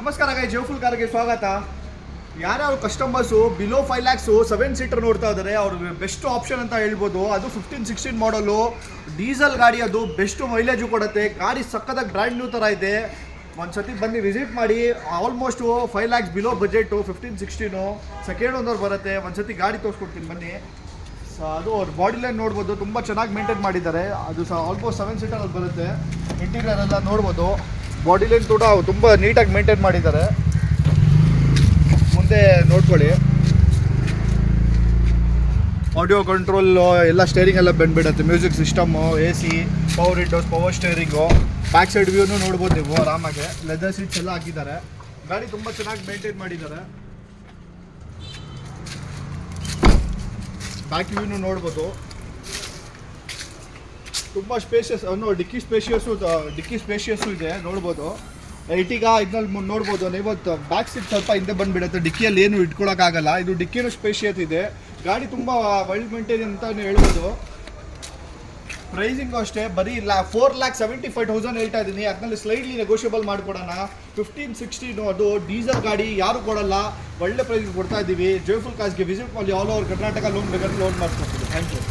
ನಮಸ್ಕಾರ ಗೈ ಜೋಫುಲ್ ಕಾರ್ಗೆ ಸ್ವಾಗತ. ಯಾರ್ಯಾರು ಕಸ್ಟಮರ್ಸು ಬಿಲೋ 5 ಲ್ಯಾಕ್ಸು 7 ಸೀಟರ್ ನೋಡ್ತಾ ಇದ್ದಾರೆ ಅವ್ರಿಗೆ ಬೆಸ್ಟ್ ಆಪ್ಷನ್ ಅಂತ ಹೇಳ್ಬೋದು. ಅದು 15-16 ಮಾಡಲು ಡೀಸೆಲ್ ಗಾಡಿ, ಅದು ಬೆಸ್ಟ್ ಮೈಲೇಜು ಕೊಡುತ್ತೆ. ಗಾಡಿ ಸಕ್ಕತ್ತಾಗಿ ಬ್ರ್ಯಾಂಡ್ ನ್ಯೂ ಥರ ಇದೆ. ಒಂದು ಸತಿ ಬಂದು ವಿಸಿಟ್ ಮಾಡಿ. Almost 5 lakhs below budget 15-16 second owner ಬರುತ್ತೆ. ಒಂದು ಸತಿ ಗಾಡಿ ತೋರಿಸ್ಕೊಡ್ತೀನಿ ಬನ್ನಿ. ಅದು ಅವ್ರ ಬಾಡಿ ಲೈನ್ ನೋಡ್ಬೋದು, ತುಂಬ ಚೆನ್ನಾಗಿ ಮೇಂಟೈನ್ ಮಾಡಿದ್ದಾರೆ. ಅದು ಸಹ ಆಲ್ಮೋಸ್ಟ್ 7 ಸೀಟರಲ್ಲಿ ಬರುತ್ತೆ. ಇಂಟೀರಿಯರ್ ಎಲ್ಲ ನೋಡ್ಬೋದು, ಬಾಡಿ ಲೈನ್ ಕೂಡ ತುಂಬ ನೀಟಾಗಿ ಮೇಂಟೈನ್ ಮಾಡಿದ್ದಾರೆ. ಮುಂದೆ ನೋಡ್ಕೊಳ್ಳಿ, ಆಡಿಯೋ ಕಂಟ್ರೋಲ್ ಎಲ್ಲ, ಸ್ಟೇರಿಂಗ್ ಎಲ್ಲ ಬಂದುಬಿಡುತ್ತೆ. Music system, AC, power windows, power steering. Back side ವ್ಯೂನು ನೋಡ್ಬೋದು ನೀವು ಆರಾಮಾಗಿ. ಲೆದರ್ ಸೀಟ್ಸ್ ಎಲ್ಲ ಹಾಕಿದ್ದಾರೆ. ಗಾಡಿ ತುಂಬ ಚೆನ್ನಾಗಿ ಮೇಂಟೈನ್ ಮಾಡಿದ್ದಾರೆ. ಬ್ಯಾಕ್ ವ್ಯೂನು ನೋಡ್ಬೋದು, ತುಂಬ ಸ್ಪೇಷಿಯಸ್. ಡಿಕ್ಕಿ ಸ್ಪೇಷಿಯಸ್ಸು ಇದೆ ನೋಡ್ಬೋದು. ಈಗ ಇದ್ರಲ್ಲಿ ನೋಡ್ಬೋದು ನೀವು, ಬ್ಯಾಕ್ ಸೀಟ್ ಸ್ವಲ್ಪ ಹಿಂದೆ ಬಂದುಬಿಡುತ್ತೆ. ಡಿಕ್ಕಿಯಲ್ಲಿ ಏನು ಇಟ್ಕೊಳಕ್ಕಾಗಲ್ಲ. ಇದು ಡಿಕ್ಕಿನೂ ಸ್ಪೇಷಿಯಸ್ ಇದೆ. ಗಾಡಿ ತುಂಬ ವೈಲ್ಡ್ ಮೇಂಟೈನ್ ಅಂತ ಹೇಳ್ಬೋದು. ಪ್ರೈಸಿಂಗು ಅಷ್ಟೇ, ಬರೀ 4,75,000 ಹೇಳ್ತಾ ಇದ್ದೀನಿ. ಅದರಲ್ಲಿ ಸ್ಲೈಡ್ಲಿ ನೆಗೋಷಿಯಬಲ್ ಮಾಡಿಕೊಡೋಣ. 15-16 ಅದು ಡೀಸೆಲ್ ಗಾಡಿ, ಯಾರು ಕೊಡಲ್ಲ. ಒಳ್ಳೆ ಪ್ರೈಸ್ ಕೊಡ್ತಾ ಇದ್ದೀವಿ. ಜೋಯ್ಫುಲ್ ಕಾರ್ಸ್ಗೆ ವಿಸಿಟ್ ಮಾಡಿ. ಆಲ್ ಓವರ್ ಕರ್ನಾಟಕ ಲೋನ್ ಬೇಕಾದ್ರೆ ಲೋನ್ ಮಾಡಿಸ್ಕೊಡ್ತೀವಿ. Thank you.